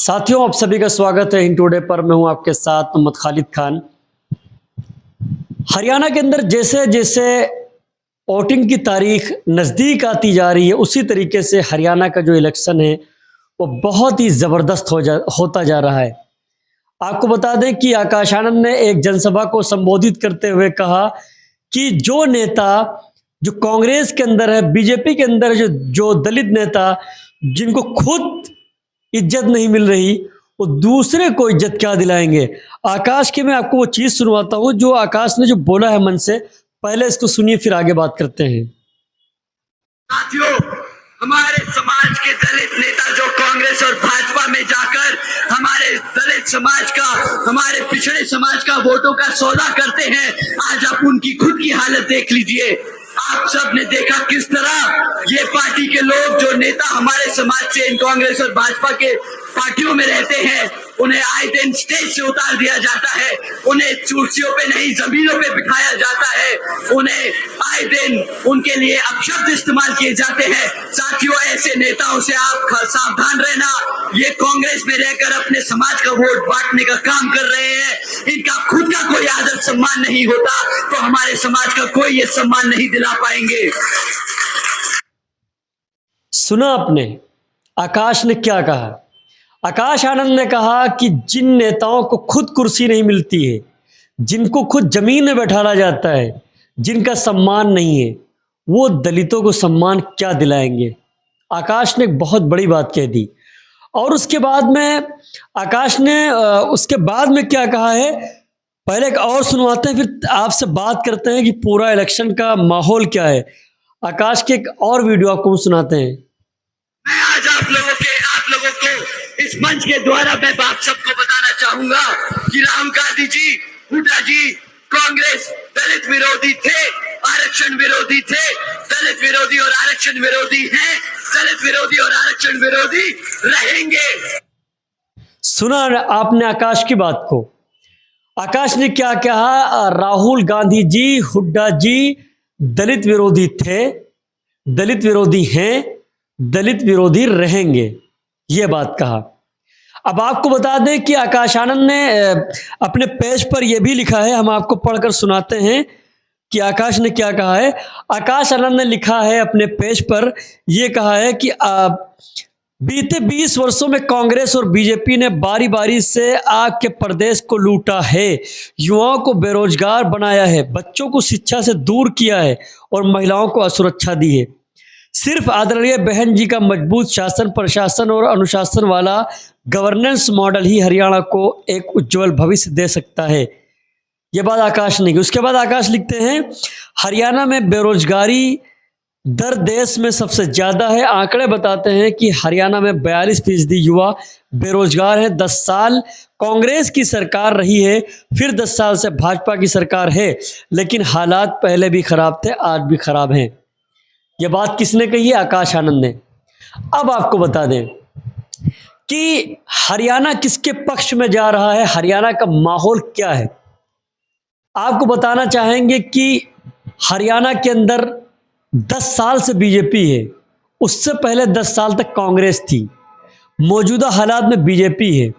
साथियों, आप सभी का स्वागत है हिंद टुडे पर। मैं हूं आपके साथ मोहम्मद खालिद खान। हरियाणा के अंदर जैसे जैसे वोटिंग की तारीख नज़दीक आती जा रही है, उसी तरीके से हरियाणा का जो इलेक्शन है वो बहुत ही ज़बरदस्त होता जा रहा है। आपको बता दें कि आकाश आनंद ने एक जनसभा को संबोधित करते हुए कहा कि जो नेता जो कांग्रेस के अंदर है, बीजेपी के अंदर है, जो दलित नेता जिनको खुद इज्जत नहीं मिल रही, वो दूसरे को इज्जत क्या दिलाएंगे। आकाश के मैं आपको वो चीज़ सुनवाता हूँ जो आकाश ने जो बोला है मन से। पहले इसको सुनिए, फिर आगे बात करते हैं। साथियों, हमारे समाज के दलित नेता जो कांग्रेस और भाजपा में जाकर हमारे दलित समाज का, हमारे पिछड़े समाज का वोटों का सौदा करते हैं, आज आप उनकी खुद की हालत देख लीजिए। आप सब ने देखा किस तरह ये पार्टी के लोग, जो नेता हमारे समाज से इन कांग्रेस और भाजपा के पार्टियों में रहते हैं, उन्हें आए दिन स्टेज से उतार दिया जाता है, उन्हें कुर्सियों पे नहीं जमीनों पे बिठाया जाता है, उन्हें आए दिन उनके लिए अपशब्द इस्तेमाल किए जाते हैं। साथियों, ऐसे नेताओं से आप सावधान रहना। ये कांग्रेस में रहकर अपने समाज का वोट बांटने का काम कर रहे हैं। इनका खुद का कोई आदर सम्मान नहीं होता तो हमारे समाज का कोई ये सम्मान नहीं दिला पाएंगे। सुना आपने आकाश ने क्या कहा। आकाश आनंद ने कहा कि जिन नेताओं को खुद कुर्सी नहीं मिलती है, जिनको खुद जमीन में बैठाया जाता है, जिनका सम्मान नहीं है, वो दलितों को सम्मान क्या दिलाएंगे। आकाश ने एक बहुत बड़ी बात कह दी। और उसके बाद में आकाश ने उसके बाद में क्या कहा है, पहले एक और सुनवाते हैं, फिर आपसे बात करते हैं कि पूरा इलेक्शन का माहौल क्या है। आकाश के एक और वीडियो आपको सुनाते हैं। मैं आज आप लोगों को इस मंच के द्वारा मैं आप सबको बताना चाहूंगा कि राहुल गांधी जी, हुड्डा जी कांग्रेस दलित विरोधी थे, आरक्षण विरोधी थे, दलित विरोधी और आरक्षण विरोधी हैं, दलित विरोधी और आरक्षण विरोधी रहेंगे। सुना आपने आकाश की बात को। आकाश ने क्या कहा, राहुल गांधी जी, हुड्डा जी दलित विरोधी थे, दलित विरोधी हैं, दलित विरोधी रहेंगे, ये बात कहा। अब आपको बता दें कि आकाश आनंद ने अपने पेज पर यह भी लिखा है, हम आपको पढ़कर सुनाते हैं कि आकाश ने क्या कहा है। आकाश आनंद ने लिखा है अपने पेज पर, यह कहा है कि बीते 20 वर्षों में कांग्रेस और बीजेपी ने बारी बारी से आपके प्रदेश को लूटा है, युवाओं को बेरोजगार बनाया है, बच्चों को शिक्षा से दूर किया है और महिलाओं को असुरक्षा दी है। सिर्फ आदरणीय बहन जी का मजबूत शासन, प्रशासन और अनुशासन वाला गवर्नेंस मॉडल ही हरियाणा को एक उज्जवल भविष्य दे सकता है। यह बात आकाश ने की। उसके बाद आकाश लिखते हैं, हरियाणा में बेरोजगारी दर देश में सबसे ज़्यादा है। आंकड़े बताते हैं कि हरियाणा में 42% युवा बेरोजगार हैं। 10 साल कांग्रेस की सरकार रही है, फिर 10 साल से भाजपा की सरकार है, लेकिन हालात पहले भी खराब थे, आज भी खराब हैं। यह बात किसने कही है? आकाश आनंद ने। अब आपको बता दें कि हरियाणा किसके पक्ष में जा रहा है, हरियाणा का माहौल क्या है। आपको बताना चाहेंगे कि हरियाणा के अंदर 10 साल से बीजेपी है, उससे पहले 10 साल तक कांग्रेस थी, मौजूदा हालात में बीजेपी है,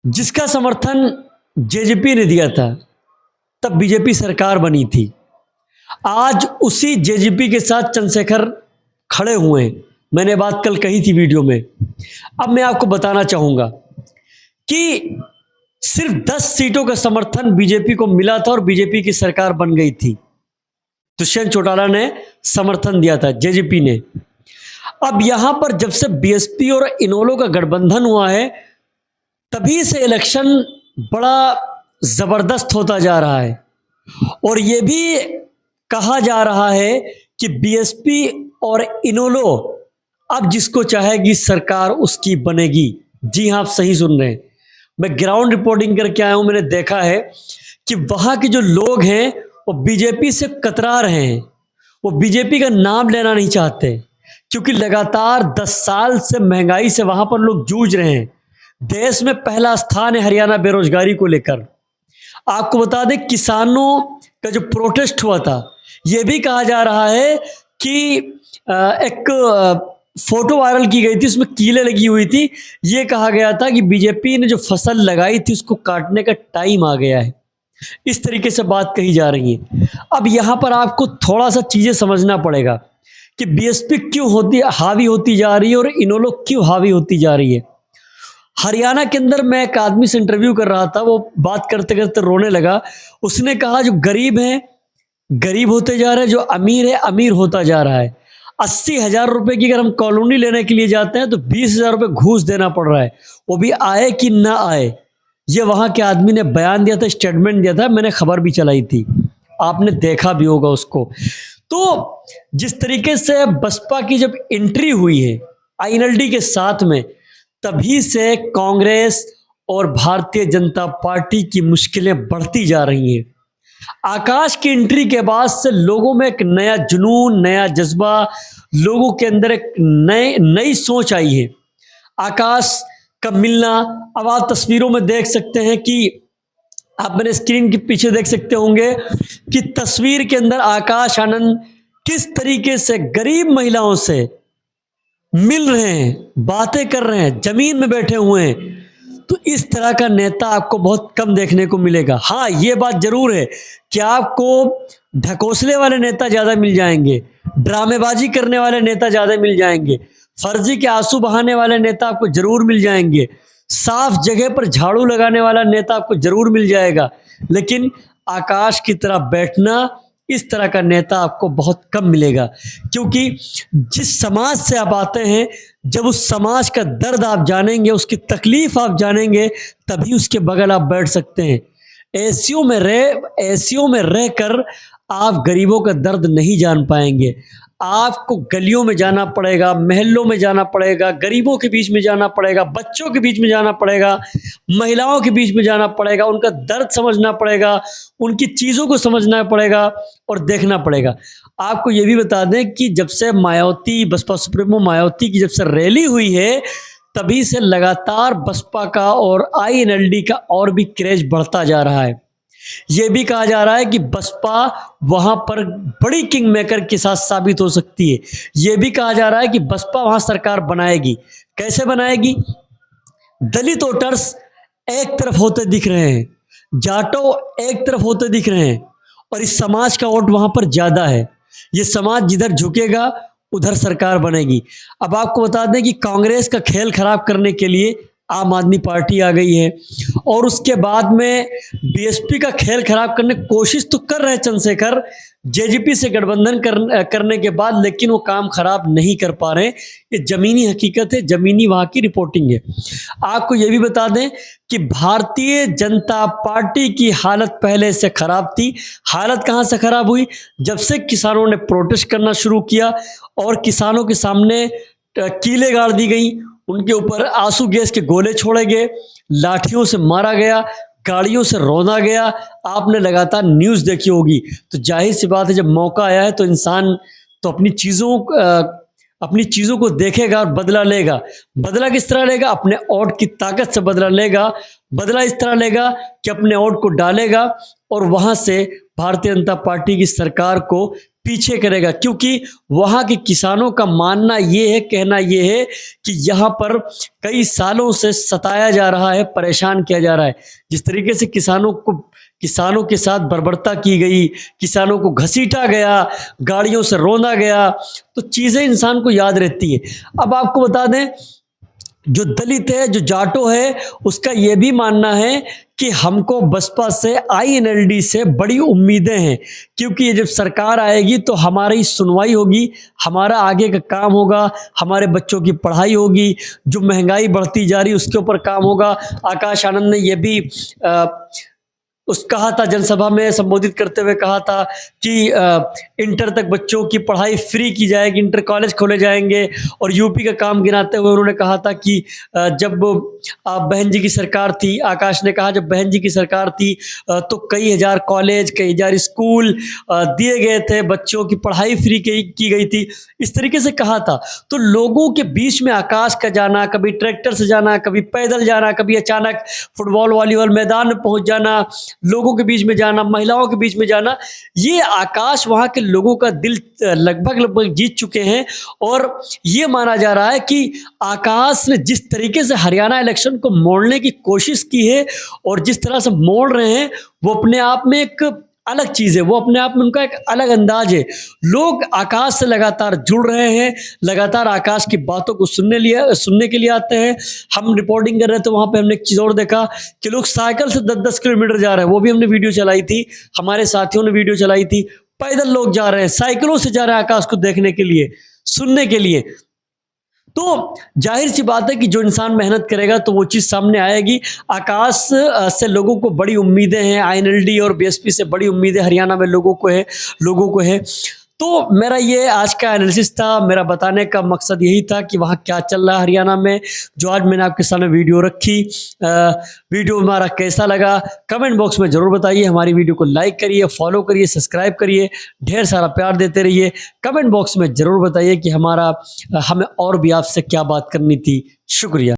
जिसका समर्थन जेजेपी ने दिया था, तब बीजेपी सरकार बनी थी। आज उसी जेजेपी के साथ चंद्रशेखर खड़े हुए हैं। मैंने बात कल कही थी वीडियो में। अब मैं आपको बताना चाहूँगा कि सिर्फ 10 सीटों का समर्थन बीजेपी को मिला था और बीजेपी की सरकार बन गई थी। दुष्यंत चौटाला ने समर्थन दिया था, जेजेपी ने। अब यहाँ पर जब से बीएसपी और इनेलो का गठबंधन हुआ है, तभी से इलेक्शन बड़ा ज़बरदस्त होता जा रहा है। और ये भी कहा जा रहा है कि बीएसपी और इनेलो अब जिसको चाहेगी सरकार उसकी बनेगी। जी हाँ, आप सही सुन रहे हैं। मैं ग्राउंड रिपोर्टिंग करके आया हूँ। मैंने देखा है कि वहाँ के जो लोग हैं वो बीजेपी से कतरा रहे हैं, वो बीजेपी का नाम लेना नहीं चाहते, क्योंकि लगातार 10 साल से महंगाई से वहाँ पर लोग जूझ रहे हैं। देश में पहला स्थान है हरियाणा बेरोजगारी को लेकर। आपको बता दें, किसानों का जो प्रोटेस्ट हुआ था, ये भी कहा जा रहा है कि एक फोटो वायरल की गई थी, उसमें कीलें लगी हुई थी। ये कहा गया था कि बीजेपी ने जो फसल लगाई थी उसको काटने का टाइम आ गया है। इस तरीके से बात कही जा रही है। अब यहाँ पर आपको थोड़ा सा चीज़ें समझना पड़ेगा कि बीएसपी क्यों हावी होती जा रही है और इनेलो क्यों हावी होती जा रही है। हरियाणा के अंदर मैं एक आदमी से इंटरव्यू कर रहा था, वो बात करते करते रोने लगा। उसने कहा जो गरीब हैं गरीब होते जा रहे हैं, जो अमीर है अमीर होता जा रहा है। 80,000 रुपए की अगर हम कॉलोनी लेने के लिए जाते हैं तो 20,000 रुपये घूस देना पड़ रहा है, वो भी आए कि ना आए। ये वहाँ के आदमी ने बयान दिया था, स्टेटमेंट दिया था, मैंने खबर भी चलाई थी, आपने देखा भी होगा उसको। तो जिस तरीके से बसपा की जब एंट्री हुई है आईएनएलडी के साथ में, तभी से कांग्रेस और भारतीय जनता पार्टी की मुश्किलें बढ़ती जा रही हैं। आकाश की एंट्री के बाद से लोगों में एक नया जुनून, नया जज्बा, लोगों के अंदर एक नई सोच आई है। आकाश का मिलना, अब आप तस्वीरों में देख सकते हैं कि आप मेरे स्क्रीन के पीछे देख सकते होंगे कि तस्वीर के अंदर आकाश आनंद किस तरीके से गरीब महिलाओं से मिल रहे हैं, बातें कर रहे हैं, जमीन में बैठे हुए हैं। तो इस तरह का नेता आपको बहुत कम देखने को मिलेगा। हाँ, ये बात जरूर है कि आपको ढकोसले वाले नेता ज़्यादा मिल जाएंगे, ड्रामेबाजी करने वाले नेता ज़्यादा मिल जाएंगे, फर्जी के आंसू बहाने वाले नेता आपको जरूर मिल जाएंगे, साफ जगह पर झाड़ू लगाने वाला नेता आपको जरूर मिल जाएगा। लेकिन आकाश की तरह बैठना, इस तरह का नेता आपको बहुत कम मिलेगा। क्योंकि जिस समाज से आप आते हैं, जब उस समाज का दर्द आप जानेंगे, उसकी तकलीफ आप जानेंगे, तभी उसके बगल आप बैठ सकते हैं। एसीओ में रहकर आप गरीबों का दर्द नहीं जान पाएंगे। आपको गलियों में जाना पड़ेगा, महल्लों में जाना पड़ेगा, गरीबों के बीच में जाना पड़ेगा, बच्चों के बीच में जाना पड़ेगा, महिलाओं के बीच में जाना पड़ेगा, उनका दर्द समझना पड़ेगा, उनकी चीज़ों को समझना पड़ेगा और देखना पड़ेगा। आपको ये भी बता दें कि जब से बसपा सुप्रीमो मायावती की जब से रैली हुई है, तभी से लगातार बसपा का और आईएनएलडी का और भी क्रेज बढ़ता जा रहा है। ये भी कहा जा रहा है कि बसपा वहां पर बड़ी किंग मेकर के साथ साबित हो सकती है। ये भी कहा जा रहा है कि बसपा वहां सरकार बनाएगी। कैसे बनाएगी? दलित वोटर्स एक तरफ होते दिख रहे हैं, जाटो एक तरफ होते दिख रहे हैं, और इस समाज का वोट वहां पर ज्यादा है। ये समाज जिधर झुकेगा उधर सरकार बनेगी। अब आपको बता दें कि कांग्रेस का खेल खराब करने के लिए आम आदमी पार्टी आ गई है, और उसके बाद में बीएसपी का खेल खराब करने की कोशिश तो कर रहे हैं चंद्रशेखर जेजेपी से गठबंधन करने के बाद, लेकिन वो काम खराब नहीं कर पा रहे हैं। ये ज़मीनी हकीकत है, ज़मीनी वहाँ की रिपोर्टिंग है। आपको ये भी बता दें कि भारतीय जनता पार्टी की हालत पहले से खराब थी। हालत कहाँ से खराब हुई? जब से किसानों ने प्रोटेस्ट करना शुरू किया और किसानों के सामने कीलें गाड़ दी गई, उनके ऊपर आंसू गैस के गोले छोड़े गए, लाठियों से मारा गया, गाड़ियों से रौंदा गया। आपने लगातार न्यूज़ देखी होगी। तो जाहिर सी बात है, जब मौका आया है तो इंसान तो अपनी चीज़ों को देखेगा और बदला लेगा। बदला किस तरह लेगा? अपने वोट की ताकत से बदला लेगा। बदला इस तरह लेगा कि अपने वोट को डालेगा और वहाँ से भारतीय जनता पार्टी की सरकार को पीछे करेगा। क्योंकि वहाँ के किसानों का मानना ये है, कहना ये है कि यहाँ पर कई सालों से सताया जा रहा है, परेशान किया जा रहा है। जिस तरीके से किसानों के साथ बर्बरता की गई, किसानों को घसीटा गया, गाड़ियों से रौंदा गया, तो चीज़ें इंसान को याद रहती है। अब आपको बता दें, जो दलित है, जो जाटो है, उसका ये भी मानना है कि हमको बसपा से, आईएनएलडी से बड़ी उम्मीदें हैं। क्योंकि ये जब सरकार आएगी तो हमारी सुनवाई होगी, हमारा आगे का काम होगा, हमारे बच्चों की पढ़ाई होगी, जो महंगाई बढ़ती जा रही है उसके ऊपर काम होगा। आकाश आनंद ने ये भी कहा था, जनसभा में संबोधित करते हुए कहा था कि इंटर तक बच्चों की पढ़ाई फ्री की जाएगी, इंटर कॉलेज खोले जाएंगे। और यूपी का काम गिनाते हुए उन्होंने कहा था कि जब बहन जी की सरकार थी, आकाश ने कहा जब बहन जी की सरकार थी तो कई हजार कॉलेज, कई हजार स्कूल दिए गए थे, बच्चों की पढ़ाई फ्री की गई थी, इस तरीके से कहा था। तो लोगों के बीच में आकाश का जाना, कभी ट्रैक्टर से जाना, कभी पैदल जाना, कभी अचानक फुटबॉल वॉलीबॉल मैदान में पहुँच जाना, लोगों के बीच में जाना, महिलाओं के बीच में जाना, ये आकाश वहाँ के लोगों का दिल लगभग जीत चुके हैं। और ये माना जा रहा है कि आकाश ने जिस तरीके से हरियाणा इलेक्शन को मोड़ने की कोशिश की है और जिस तरह से मोड़ रहे हैं, वो अपने आप में एक अलग चीज़ है, वो अपने आप में उनका एक अलग अंदाज है। लोग आकाश से लगातार जुड़ रहे हैं, लगातार आकाश की बातों को सुनने के लिए आते हैं। हम रिपोर्टिंग कर रहे थे, वहाँ पे हमने एक चीज़ और देखा कि लोग साइकिल से 10-10 किलोमीटर जा रहे हैं, वो भी हमने वीडियो चलाई थी, हमारे साथियों ने वीडियो चलाई थी। पैदल लोग जा रहे हैं, साइकिलों से जा रहे हैं आकाश को देखने के लिए, सुनने के लिए। तो जाहिर सी बात है कि जो इंसान मेहनत करेगा तो वो चीज़ सामने आएगी। आकाश से लोगों को बड़ी उम्मीदें हैं, आईएनएलडी और बीएसपी से बड़ी उम्मीदें हरियाणा में लोगों को है। तो मेरा ये आज का एनालिसिस था, मेरा बताने का मकसद यही था कि वहाँ क्या चल रहा है हरियाणा में, जो आज मैंने आपके सामने वीडियो रखी। वीडियो हमारा कैसा लगा कमेंट बॉक्स में ज़रूर बताइए। हमारी वीडियो को लाइक करिए, फॉलो करिए, सब्सक्राइब करिए, ढेर सारा प्यार देते रहिए। कमेंट बॉक्स में ज़रूर बताइए कि हमें और भी आपसे क्या बात करनी थी। शुक्रिया।